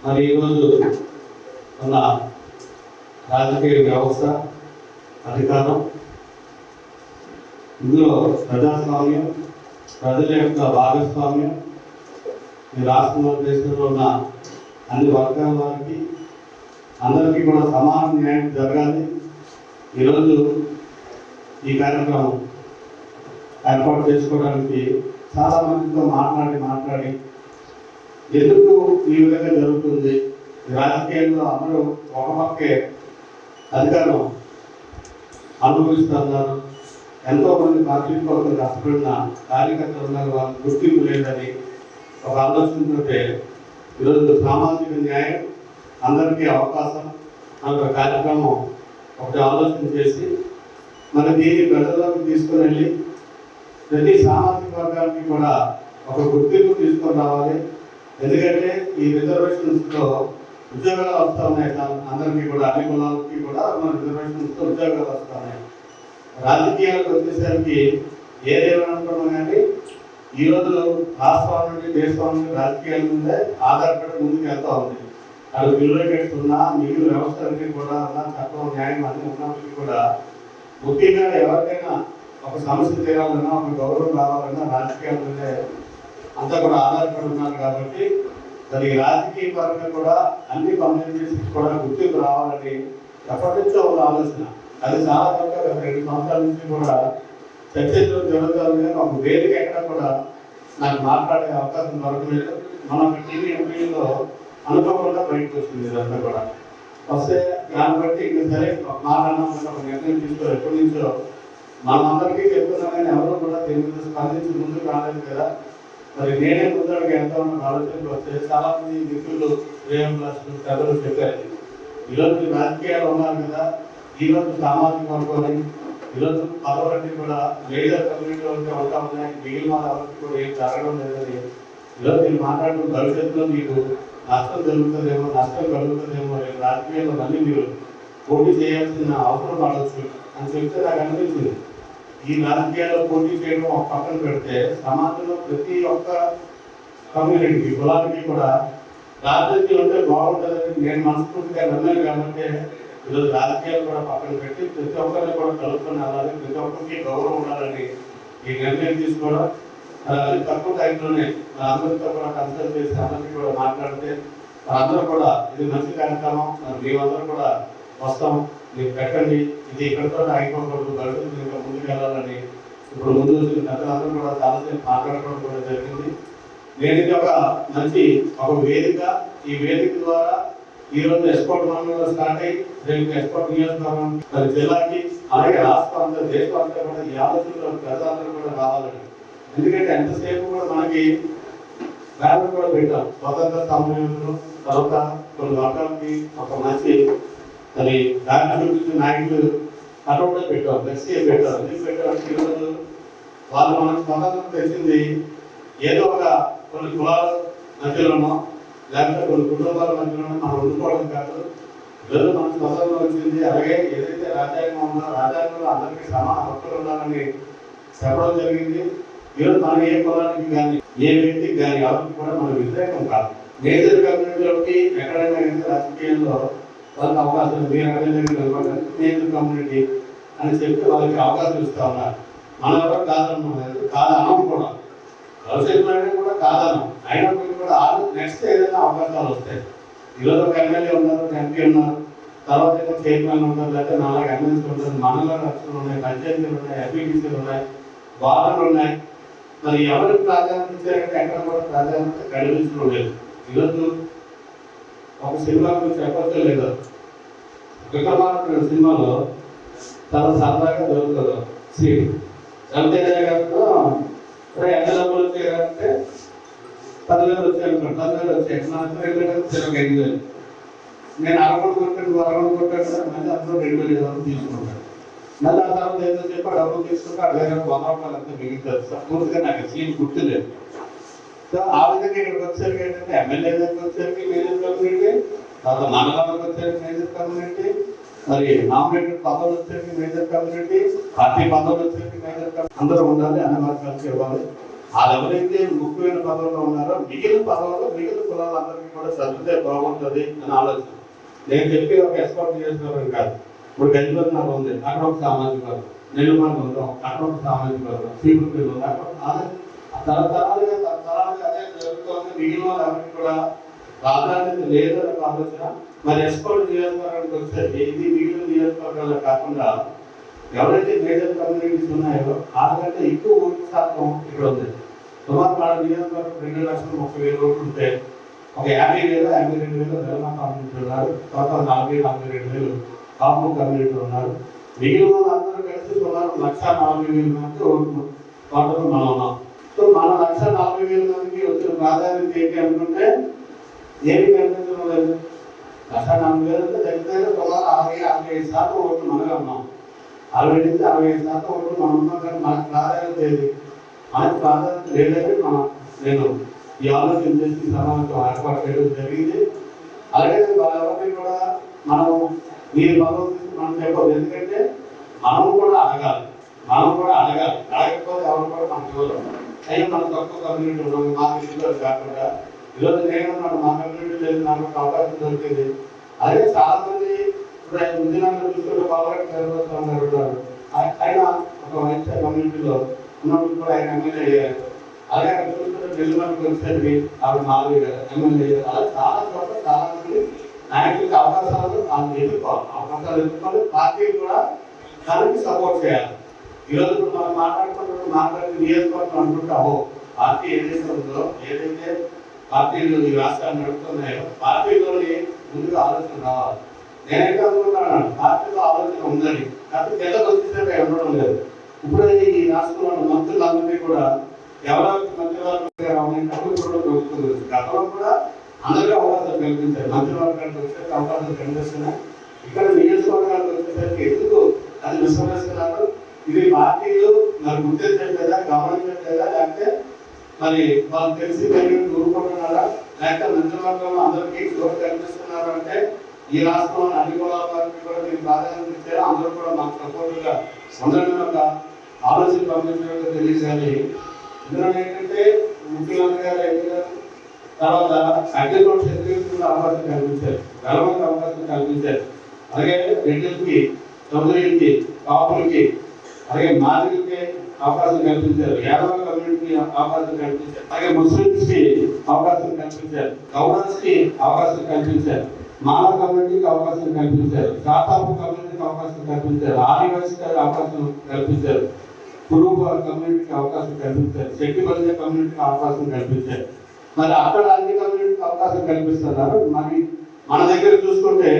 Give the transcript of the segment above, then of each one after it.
మరి ఈరోజు ఉన్న రాజకీయ వ్యవస్థ అధికారం ఇందులో ప్రజాస్వామ్యం, ప్రజల యొక్క భాగస్వామ్యం ఈ రాష్ట్రంలో దేశంలో ఉన్న అన్ని వర్గాల వారికి అందరికీ కూడా సమాన న్యాయం జరగాలి. ఈరోజు ఈ కార్యక్రమం ఏర్పాటు చేసుకోవడానికి చాలా మందితో మాట్లాడి ఎందుకు ఈ విధంగా జరుగుతుంది, రాజకీయాల్లో అందరూ ఒక పక్కే అధికారం అనుభవిస్తున్నారు, ఎంతో మంది పార్టీ కోసం కష్టపడిన కార్యకర్తలు ఉన్నారు, వాళ్ళకి గుర్తింపు లేదని ఒక ఆలోచనతో ఈరోజు సామాజిక న్యాయం, అందరికీ అవకాశం అనే కార్యక్రమం ఒకటి ఆలోచన చేసి మరి దీన్ని ప్రజల్లోకి తీసుకుని వెళ్ళి ప్రతి సామాజిక వర్గానికి కూడా ఒక గుర్తింపు తీసుకొని రావాలి. ఎందుకంటే ఈ రిజర్వేషన్స్లో ఉద్యోగాలు వస్తూ ఉన్నాయి, అందరికీ కూడా అన్ని కులాలకి కూడా మన రిజర్వేషన్స్తో ఉద్యోగాలు వస్తూ ఉన్నాయి. రాజకీయాలకు వచ్చేసరికి ఏదేమనుకున్నాం కానీ ఈరోజు రాష్ట్రాల నుండి దేశం నుండి రాజకీయాల నుండే ఆధారపడి ముందుకు వెళ్తూ ఉంది. అది బ్యూరోక్రాట్స్ ఉన్నా మిగిలిన వ్యవస్థలకి కూడా ఉన్న చట్టం న్యాయం అన్ని ఉన్నప్పటికీ కూడా ముఖ్యంగా ఎవరికైనా ఒక సమస్య తీరాలన్నా ఒక గౌరవం రావాలన్నా రాజకీయాల నుండే అంతా కూడా ఆధారపడి ఉన్నారు. కాబట్టి మరి రాజకీయ పరంగా కూడా అన్ని కమ్యూనిటీస్ కూడా గుర్తింపు రావాలని ఎప్పటి నుంచో ఒక ఆలోచన. అది చాలా వరకు 2 సంవత్సరాల నుంచి కూడా చర్చలు జరుగుతుంది. ఒక వేదిక ఎక్కడ కూడా నాకు మాట్లాడే అవకాశం దొరకలేదు. మన టీవీ ఎంపీలో అనుకోకుండా బయటకు వచ్చింది. ఇదంతా కూడా వస్తే దాన్ని బట్టి ఇంకా సరే మాట్లాడినా ఒక నిర్ణయం తీసుకో. ఎప్పటి నుంచో మనందరికీ చెప్తున్నా కానీ ఎవరు కూడా దీని మీద స్పందించి ముందుకు రాలేదు కదా. మరి నేనే ముందడికి ఎంత ఉన్న ఆలోచనలు వస్తే చాలా మంది మిత్రులు శ్రేయంలాసులు పెద్దలు చెప్పారు, ఈరోజు రాజకీయాలు ఉన్నారు కదా, ఈరోజు సామాజిక వర్గాలు ఈరోజు పదవులన్నీ కూడా లేడర్ కమ్యూనిటీలో ఉంటే ఉంటా ఉన్నాయి, మిగిలిన వాళ్ళకి కూడా ఏం జరగడం లేదని ఈరోజు నేను మాట్లాడుతున్న భవిష్యత్తులో మీకు నష్టం జరుగుతుందేమో, నష్టం కలుగుతుందేమో, రాజకీయాల్లో మళ్ళీ మీరు పోటీ చేయాల్సిన అవసరం పడవచ్చు అని చెప్తే నాకు అనిపించింది. ఈ రాజకీయాల్లో పోటీ చేయడం ఒక పక్కన పెడితే సమాజంలో ప్రతి ఒక్క కమ్యూనిటీకి కులానికి కూడా రాజకీయం ఉంటే బాగుంటుందని నేను మనస్ఫూర్తిగా నమ్మాను. కాబట్టి ఈరోజు రాజకీయాలు కూడా పక్కన పెట్టి ప్రతి ఒక్కరిని కూడా కలుపుకొని వెళ్ళాలి, ప్రతి ఒక్కరికి గౌరవం ఉండాలని ఈ నిర్ణయం తీసుకోవడం. అది తక్కువ టైంలోనే అందరితో కూడా కన్సల్ట్ చేసి అందరికీ కూడా మాట్లాడితే అందరూ కూడా ఇది మంచి కార్యక్రమం, మేమందరూ కూడా వస్తాం, మీరు పెట్టండి, ఇది ఇక్కడితో ఆగిపోకూడదు, భవిష్యత్తు ఇంకా ముందుకు వెళ్ళాలని ఇప్పుడు ముందు వచ్చిన పెద్దలందరూ కూడా చాలాసేపు మాట్లాడుకోవడం కూడా జరిగింది. నేను ఇది ఒక మంచి ఒక వేదిక, ఈ వేదిక ద్వారా ఈరోజు ఎక్స్పోర్ట్ మండలంలో స్టార్ట్ అయ్యి రేపు ఎక్స్పోర్ట్ నియోజకవర్గం మరి జిల్లాకి అలాగే రాష్ట్రం అంతా దేశం అంతా కూడా ఈ ఆలోచనలో ప్రజలందరూ కూడా రావాలని. ఎందుకంటే ఎంతసేపు కూడా మనకి బ్యానర్ కూడా పెట్టాం, స్వతంత్ర సమయంలో తర్వాత కొన్ని వర్గాలకి ఒక మంచి మరి దారి చూపించిన నాయకులు అక్కడ కూడా పెట్టాం, ఫ్లెక్సీ పెట్టాం. ఎందుకు పెట్టామంటే ఈరోజు వాళ్ళు మనకు స్వతంత్రం తెచ్చింది ఏదో ఒక కొన్ని కులాల మధ్యలోనో లేకపోతే కొన్ని కుటుంబాల మధ్యలోనో మనం ఉండుకోవడం కాదు. ఈరోజు మనకు స్వతంత్రం వచ్చింది, అలాగే ఏదైతే రాజ్యాంగం ఉందో రాజ్యాంగంలో అందరికీ సమాన హక్కులు ఉండాలని చెప్పడం జరిగింది. ఈరోజు మనం ఏ కులానికి కానీ ఏ వ్యక్తికి కానీ ఎవరికి కూడా మన వ్యతిరేకం కాదు. మేజర్ కమ్యూనిటీలోకి ఎక్కడైనా రాజకీయాల్లో వాళ్ళకి అవకాశం మీరు అక్కడ మేజర్ కమ్యూనిటీ అని చెప్పి వాళ్ళకి అవకాశం ఇస్తూ ఉన్నారు. మన ఎవరు కాదనలేదు, కాదనం కూడా భవిష్యత్తులో కూడా కాదనం అయినప్పటికీ కూడా నెక్స్ట్ ఏదైనా అవకాశాలు వస్తాయి. ఈరోజు ఒక ఎమ్మెల్యే ఉన్నారు, ఎంపీ ఉన్నారు, తర్వాత ఏదో చైర్మన్ ఉన్నారు, లేకపోతే 4 ఎమ్మెల్యేస్ ఉంటారు, మండల రక్షణలు ఉన్నాయి, పంచాయతీలు ఉన్నాయి, ఎంపీటీసీలు ఉన్నాయి, వార్డులు ఉన్నాయి. మరి ఎవరికి ప్రాధాన్యత ఇచ్చారంటే ఎక్కడ కూడా ప్రాధాన్యత కనిపించడం లేదు. ఈరోజు ఒక సినిమా గురించి చెప్పచ్చో లేదో, విక్రమార్కుడు సినిమాలో చాలా సరదాగా దొరుకుతుంది సీన్. రవితేజ గారితో ఎంత డబ్బులు వచ్చాయంటే 10,000 వచ్చాయనుకోండి, 10,000 వచ్చాయి, నా 5,000 నేను అరగొండ కొట్టాను, అరగొండ కొట్టాను, మళ్ళీ అందులో 2,000 వరకు తీసుకుంటాను. మళ్ళీ ఆ తర్వాత ఏదో చెప్పి డబ్బులు తీసుకుంటే అక్కడ 100 రూపాయలు అంతా మిగులుతుంది. పూర్తిగా నాకు సీన్ గుర్తులేదు. సో ఆ విధంగా ఇక్కడికి వచ్చేసరికి ఏంటంటే ఎమ్మెల్యే దగ్గరికి వచ్చేసరికి మేజర్ కమ్యూనిటీ, తర్వాత మండలానికి వచ్చేసరికి మేజర్ కమ్యూనిటీ, మరి నామినేటెడ్ పదవులు వచ్చేసరికి మేజర్ కమ్యూనిటీ, పార్టీ పదవులు వచ్చేసరికి మేజర్ కమ్యూనిటీ, అందరూ ఉండాలి, అన్ని వర్గాలకి ఇవ్వాలి. వాళ్ళు ఎవరైతే ముఖ్యమైన పదవుల్లో ఉన్నారో మిగిలిన పదవుల్లో మిగిలిన కులాలందరికీ కూడా చదివితే బాగుంటుంది అని ఆలోచన. నేను చెప్పి ఒక ఎక్స్పర్ట్ చేసుకోవడం కాదు. ఇప్పుడు గంజపతినగర్ ఉంది, అక్కడ ఒక సామాజిక వర్గం, నెల్లుమల ఉంది, అక్కడ ఒక సామాజిక వర్గం, శ్రీపురం ఉంది, అక్కడ తరతరాలుగా అదే జరుగుతుంది. మిగిలిన వాళ్ళు ఎవరికి కూడా ప్రాధాన్యత లేదనే ఆలోచన. మరి ఎక్స్పర్ట్ నియోజకవర్గానికి వస్తే ఇది మిగిలిన నియోజకవర్గాల్లో కాకుండా ఎవరైతే మేజర్ కమ్యూనిటీస్ ఉన్నాయో వాళ్ళకంటే ఎక్కువ ఓటు శాతం ఇక్కడ ఉంది. సుమారు మన నియోజకవర్గం 2,30,000 ఓట్లు ఉంటే ఒక 50,000, 52,000 తెలంగాణ కమ్యూనిటీ ఉన్నారు. తర్వాత 40,000 కాపు కమ్యూనిటీ ఉన్నారు. మిగిలిన వాళ్ళందరూ కలిసి సుమారు 1,40,000 మంది ఓట్లు టోటల్ మనం ఉన్నాం. సో మన 1,40,000 మందికి వచ్చిన ప్రాధాన్యత ఏంటి అనుకుంటే ఏమి కనిపించడం లేదు. 1,40,000 అంటే దగ్గర సుమారు 60-65% ఓట్లు మనమే ఉన్నాం. 60-65% ఓట్లు మనం ఉన్నాం. కానీ మనకు ప్రాధాన్యత లేదు. మనకు ప్రాధాన్యత లేదంటే నేను ఈ ఆలోచన చేసి సమావేశం ఏర్పాటు చేయడం జరిగింది. అలాగే ఎవరిని కూడా మనం మీరు భగవంతుడికి మనం చెప్పదు. ఎందుకంటే మనం కూడా అడగాలి. అడగకపోతే ఎవరు కూడా మనకు ఇవ్వరు. అయ్యో మనం తక్కువ కమ్యూనిటీ ఉన్నాం, మా విషయంలో కాకుండా ఈరోజు నేనున్నాను, మా కమ్యూనిటీ లేదు, నాకు అవకాశం దొరికింది. అలాగే చాలా మంది ఇప్పుడు ఉద్యోగాలు చూసుకుంటే ఉన్నారు. ఆయన ఒక వైద్య కమ్యూనిటీలో ఉన్నప్పుడు కూడా ఆయన ఎమ్మెల్యే అయ్యారు. అలాగే అక్కడ చూసుకుంటే నెల్లుమలకి వచ్చేసరికి ఆవిడ 4 ఎమ్మెల్యే అయ్యారు. అలా చాలా చోట్ల చాలా మంది నాయకులకి అవకాశాలు ఎదుర్కోవాలి. పార్టీలు కూడా దానికి సపోర్ట్ చేయాలి. ఈరోజు మనం మాట్లాడుతూ నియోజకవర్గం అనుకుంటామో పార్టీ ఏదైతే ఉందో, ఏదైతే పార్టీలు ఈ రాష్ట్రాన్ని నడుపుతున్నాయో పార్టీలోని ముందుగా ఆలోచన రావాలి. నేనైతే అనుకుంటున్నాను పార్టీలో ఆలోచన ఉందని, కాకపోతే తెల్లకి వచ్చేసరికి ఉండడం లేదు. ఇప్పుడు ఈ రాష్ట్రంలో మంత్రులందరినీ కూడా ఎవరెవరికి మంత్రివర్గం ప్రభుత్వం గతంలో కూడా అందరికీ అవకాశాలు కల్పించారు. మంత్రివర్గానికి వచ్చేసరికి అవకాశాలు కనిపిస్తున్నాయి. ఇక్కడ నియోజకవర్గాలకు వచ్చేసరికి ఎందుకు అది విస్మరిస్తున్నారు? ఇది పార్టీలు మరి గుర్తించట్లేదా, గమనించట్లేదా, లేకపోతే మరి వాళ్ళు తెలిసి ఊరుకుంటున్నారా, లేకపోతే మంత్రివర్గంలో అందరికీ చోటు కల్పిస్తున్నారు అంటే ఈ రాష్ట్రంలో అన్ని కులాల వారికి కూడా దీనికి ప్రాధాన్యత ఇచ్చారు. అందరూ కూడా మాకు సపోర్టుగా ఉండడం యొక్క ఆలోచన పంపించడం తెలియజేయాలి. ఇందులో ఏంటంటే ముఖ్యమంత్రి గారు ఎన్నికలు తర్వాత అగ్రికల్చర్ సెక్రటరీకి అవకాశం కల్పించారు, గవర్నమెంట్ అవకాశం కల్పించారు. అలాగే రెడ్డిలకి, చౌదరికి, కాపులకి, అలాగే మాదిరికి అవకాశం కల్పించారు, యాదవ కమ్యూనిటీకి అవకాశం కల్పించారు, అలాగే ముస్లింస్ కి అవకాశం కల్పించారు, గౌడన్స్ కి అవకాశం కల్పించారు, మానవ కమ్యూనిటీకి అవకాశం కల్పించారు, కాతాపు కమ్యూనిటీకి అవకాశం కల్పించారు, ఆదివాసీకి అవకాశం కల్పించారు, కురుబ కమ్యూనిటీకి అవకాశం కల్పించారు, శెట్టి బలిజ కమ్యూనిటీకి అవకాశం కల్పించారు. మరి అక్కడ అన్ని కమ్యూనిటీకి అవకాశం కల్పిస్తున్నారు. మరి మన దగ్గర చూసుకుంటే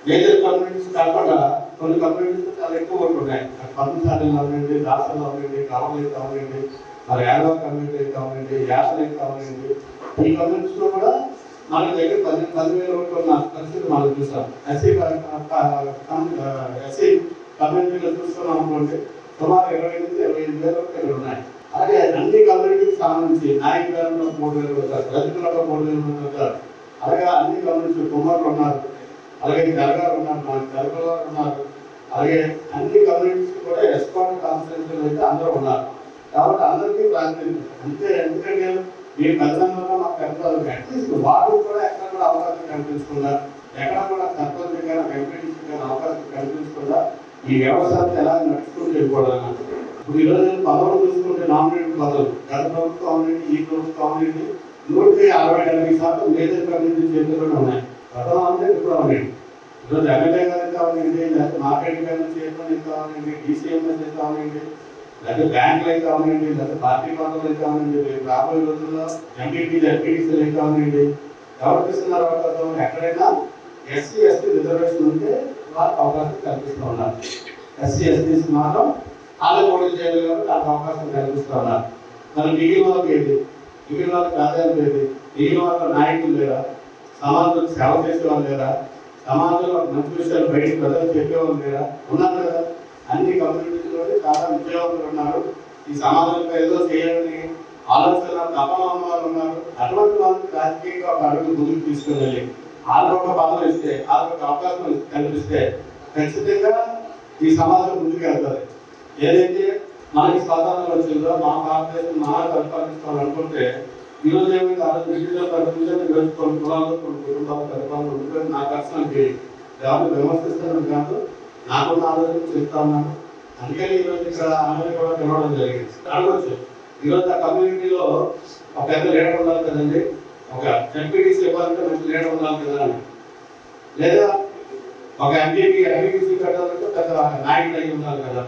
మేజర్ కమ్యూనిటీస్ కాకుండా కొన్ని కమ్యూనిటీస్ చాలా ఎక్కువ ఓట్లు ఉన్నాయి. పద్మశాలి కావాలండి, దాసలు కావాలండి, కావలి కావాలండి, మరి యాదవ కమ్యూనిటీ కావాలండి, యాసలు కావాలండి. ఈ కమ్యూనిటీస్ లో కూడా మన దగ్గర 10,000 ఓట్లు ఉన్న పరిస్థితి మనం చూసాం. ఎస్సీ కమ్యూనిటీలో చూస్తున్నాం అనుకోండి సుమారు 20,000-25,000 ఓట్లు ఇక్కడ ఉన్నాయి. అలాగే అన్ని కమ్యూనిటీకి సంబంధించి నాయకులలో 3,000 ఉంటారు, రైతులలో 3,000 మంది ఉంటారు. అలాగే అన్ని కమ్యూనిటీ కుమారులు ఉన్నారు, అలాగే తెలగారు ఉన్నారు, మన తెలుగులో ఉన్నారు. అలాగే అన్ని కమ్యూనిటీస్ కూడా ఎస్కాట్ కాన్ఫరెన్స్ అయితే అందరూ ఉన్నారు. కాబట్టి అందరికీ ప్రాధాన్యత అంతే. ఎందుకంటే మీ పెద్దలందరూ మాకు పెద్దలు అట్లీస్ట్ వారు కూడా ఎక్కడ కూడా అవకాశం కల్పించకుండా, ఎక్కడ కూడా సర్పంచ్ కానీ ఎంపీటీసీ కానీ అవకాశం కల్పించకుండా ఈ వ్యవస్థను ఎలా నడుచుకుంటూ వెళ్ళిపోవడం. ఇప్పుడు ఈరోజు పదవులు చూసుకుంటే నామినేటెడ్ పదవులు గత ప్రభుత్వం అవునండి, ఈ ప్రభుత్వం అవునండి 160-70% మేజర్ కమ్యూనిటీ చేతుల్లోనే ఉన్నాయి. గతంలో అవునండి, ఇప్పుడు అవునండి. ఈరోజు ఎమ్మెల్యే గారికి కావాలండి, లేకపోతే మార్కెట్ కమిటీ చైర్మన్ కావాలండి, డీసీఎంఎస్ కావాలండి, లేకపోతే బ్యాంకులు అయితే కావాలండి, లేకపోతే పార్టీ పదవులు అయితే కావాలండి, రాబోయే రోజుల్లో ఎంపీటీసీలు కావాలండి. ఎవరికి ఇస్తున్నారు అవకాశం? ఎక్కడైనా ఎస్సీ ఎస్టీ రిజర్వేషన్ ఉంటే వాళ్ళకి అవకాశం కల్పిస్తూ ఉన్నారు. ఎస్సీ ఎస్టీస్ మాత్రం వాళ్ళ పోటీ చేయాలి కాబట్టి వాళ్ళకి అవకాశం కల్పిస్తూ ఉన్నారు. మరి మిగిలిన వాళ్ళకి ఏంటి? మిగిలిన వాళ్ళకి ప్రాధాన్యత ఏంటి? మిగిలిన వాళ్ళ నాయకులు లేరా? సమాజంలో సేవ చేసేవాళ్ళు లేరా? సమాజంలో మంచి విషయాలు బయటకు ప్రజలు చెప్పేవాళ్ళు లేరా? ఉన్నారు కదా. అన్ని కమ్యూనిటీస్లో చాలా విద్యావంతులు ఉన్నారు. ఈ సమాజంలో ఏదో చేయాలని ఆలోచన తపన ఉన్న వాళ్ళు ఉన్నారు. అటువంటి వాళ్ళకి రాజకీయంగా ఒక అడుగు ముందుకు తీసుకుని వాళ్ళకు ఒక పదవి ఇస్తే, వాళ్ళకు ఒక అవకాశం కల్పిస్తే ఖచ్చితంగా ఈ సమాజం ముందుకు వెళ్తుంది. ఏదైతే మనకి స్వాతంత్రం వచ్చిందో మా భారతదేశం మన పరిపాలిస్తాం అనుకుంటే ఈరోజు ఏమైంది ఆ రోజు బ్రిటిష్ పరిపాలించారు. ఈరోజు కొన్ని కులాలు కొన్ని కుటుంబాల పరిపాలన ఉంటుంది. నా పర్సనల్కి ఎవరు విమర్శిస్తాను కాదు, నాకున్న ఆలోచన చెప్తా ఉన్నాను. అందుకని ఈరోజు ఇక్కడ అందరినీ కూడా పిలవడం జరిగింది. అడగవచ్చు ఈరోజు ఆ కమ్యూనిటీలో ఒక పెద్ద లీడర్ ఉండాలి కదండి, ఒక ఎంపీటీసీ ఇవ్వాలంటే మంచి లీడర్ ఉండాలి కదా అని, లేదా ఒక ఎంపీటీసీ పెట్టాలంటే పెద్ద నాయకుడు అయి ఉండాలి కదా.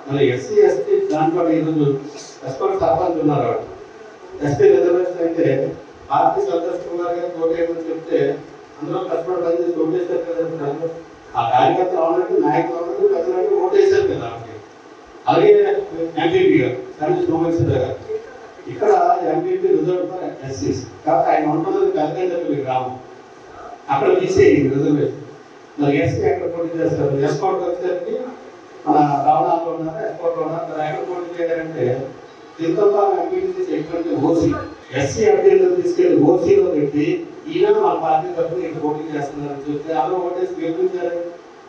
మరి ఎస్సీ ఎస్టీ దాంట్లో ఈరోజు ఎస్పీ సర్పంచ్ ఉన్నారు. వాడు ఎస్టీ రిజర్వేషన్ అయితే పార్టీ సంతోష్ కుమార్ గారు ఓటేయమని చెప్తే అందరూ కష్టపడి పనిచేసి ఓటేశారు కదా. ఆ కార్యకర్తలు అవునంటే నాయకులు అవునంటే ప్రజలంటే ఓటేశారు కదా. అలాగే ఎంపీపీ గారు సర్వీస్ సోమేశ్వర గారు ఇక్కడ ఎంపీపీ రిజర్వ్ ఫర్ ఎస్సీస్ కాబట్టి ఆయన ఉంటున్నది కలకండపల్లి గ్రామం, అక్కడ తీసేయండి రిజర్వేషన్. మరి ఎస్సీ ఎక్కడ పోటీ చేస్తారు? ఎస్కోట్ వచ్చేసరికి మన రావణాలు ఉన్నారు, ఎస్కోట్లో ఉన్నారు. మరి ఎక్కడ పోటీ చేయాలంటే తిరుపతిలో ఎంపీటీసీ ఎటువంటి ఓసీ ఎస్సీ అభ్యర్థులు తీసుకెళ్ళి ఓసీలో పెట్టి ఈయన మన పార్టీ తరఫున ఇక్కడ పోటీ చేస్తున్నారని చెప్తే అందరూ ఓటేసి గెలిపించారు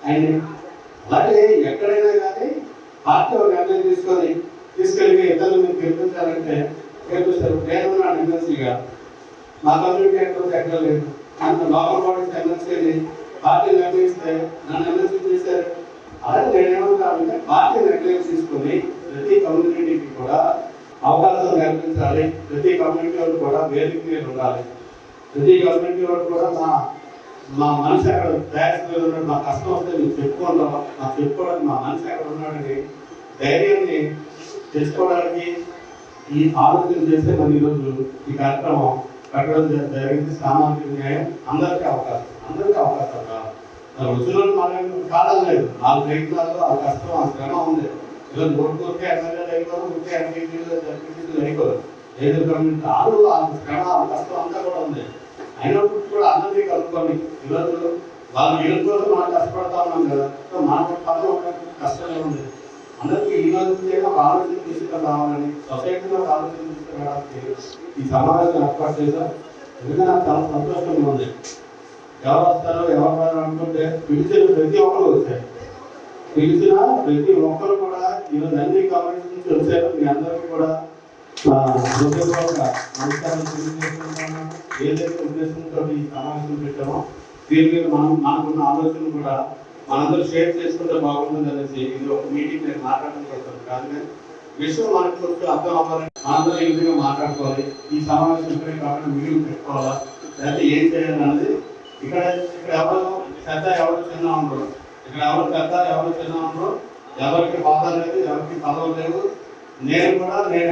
ఆయన. అలాగే ఎక్కడైనా కానీ పార్టీ ఒక నిర్ణయం తీసుకెళ్ళి ఇతరులు మీరు గెలిపించాలంటే గెలిపిస్తారు. నేను నా ఎమ్మెల్సీగా మా కమ్యూనిటీ ఎక్కడ లేదు, లోకల్ బాడీస్ ఎమ్మెల్సీని పార్టీ నిర్ణయిస్తే నన్ను ఎమ్మెల్సీ చేశారు. అలాగే నేనేమంటానంటే పార్టీ నిర్ణయం తీసుకొని ప్రతి కమ్యూనిటీకి కూడా అవకాశం కల్పించాలి. ప్రతి కమ్యూనిటీ వాళ్ళు కూడా వేదిక మీద ఉండాలి. ప్రతి కమ్యూనిటీ వాళ్ళు కూడా మా మనిషి అక్కడ ప్రయాసం మీద ఉన్నాడు, మా కష్టం వస్తే మీరు చెప్పుకుంటాం, మాకు చెప్పుకోవడానికి మా మనిషి అక్కడ ఉన్నాడని ధైర్యాన్ని తెచ్చుకోవడానికి ఈ ఆలోచన చేస్తే మరి ఈరోజు ఈ కార్యక్రమం పెట్టడం జరిగింది. సామాజిక న్యాయం అందరికీ అవకాశం కాదు. మరి వచ్చిన మనం కాదలేదు, 4 ప్రయత్నాలు ఆ కష్టం ఆ శ్రమ ఉంది. ఈరోజు ఓటుకోరికే ఎమ్మెల్యేలు అయిపోరు, ఊరికే ఎంపీలు అయిపోరు. ఏదో కమ్యూనిటీ ఆ శ్రమ ఆ కష్టం అంతా కూడా ఉంది. అయినప్పుడు కూడా అందరినీ కలుపుకొని ఈరోజు వాళ్ళు వీళ్ళ కోసం మనం కష్టపడతా ఉన్నాం కదా. సో మనకు పదం కష్టమే ఉంది. అందరికీ ఈ రోజు ఒక ఆలోచన తీసుకుని రావాలని, సొసైటీలో ఒక ఆలోచన తీసుకురావడానికి ఈ సమావేశం ఏర్పాటు చేశారు. ఎందుకంటే నాకు చాలా సంతోషంగా ఉంది. ఎవరు వస్తారు ఎవరు రారు అనుకుంటే పిలిచిన ప్రతి ఒక్కరు వచ్చారు. పిలిచిన ప్రతి ఒక్కరు కూడా ఈరోజు అన్ని కమ్యూనిటీ నుంచి వచ్చారు. మీ అందరికీ కూడా హృదయపూర్వక నమస్కారాలు తెలియజేస్తున్నాను. ఏదైతే ఉద్దేశంతో ఈ సమావేశం పెట్టామో దీని మీద మనకున్న ఆలోచన కూడా మనందరూ షేర్ చేసుకుంటే బాగుంటుంది అనేసి ఇది ఒక మీటింగ్ నేను మాట్లాడడం కోసం కాదు, కానీ విషయం మనకు కొంచెం అర్థం అవ్వాలని మనందరూ ఈ విధంగా మాట్లాడుకోవాలి. ఈ సమావేశం ఇక్కడే కాకుండా మీటింగ్ పెట్టుకోవాలా, లేకపోతే ఏం చేయాలన్నది ఇక్కడ ఎవరు పెద్ద ఎవరు చిన్న ఉండరు. ఇక్కడ ఎవరు పెద్ద ఎవరు చిన్న ఉండరు. ఎవరికి బాధ లేదు, ఎవరికి పదవులు లేవు. నేను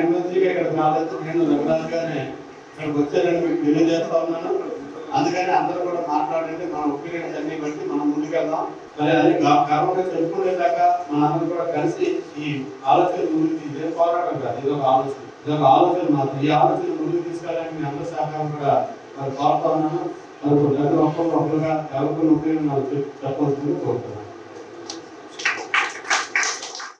ఎమ్మెల్సీగా ఇక్కడికి రాలేదు, నేను రెగ్యులర్గానే ఇక్కడికి వచ్చానని మీకు తెలియజేస్తా ఉన్నాను. అందుకని అందరూ కూడా మాట్లాడండి, మన ఒపీనియన్స్ అన్ని బట్టి మనం ముందుకెళ్దాం. మరి అది గర్వంగా చెప్పుకునేదాకా మనందరూ కూడా కలిసి ఈ ఆలోచన ముందుకు ఇదే పోరాటం కాదు, ఇదొక ఆలోచన మాత్రం. ఈ ఆలోచన ముందుకు తీసుకెళ్ళడానికి మీ అందరి సహకారం కూడా మరి కోరుతా ఉన్నాను. మరి ప్రతి ఒక్కరుగా ఎవరికి ఒపీనియన్ చెప్పాల్సింది కోరుతున్నాను.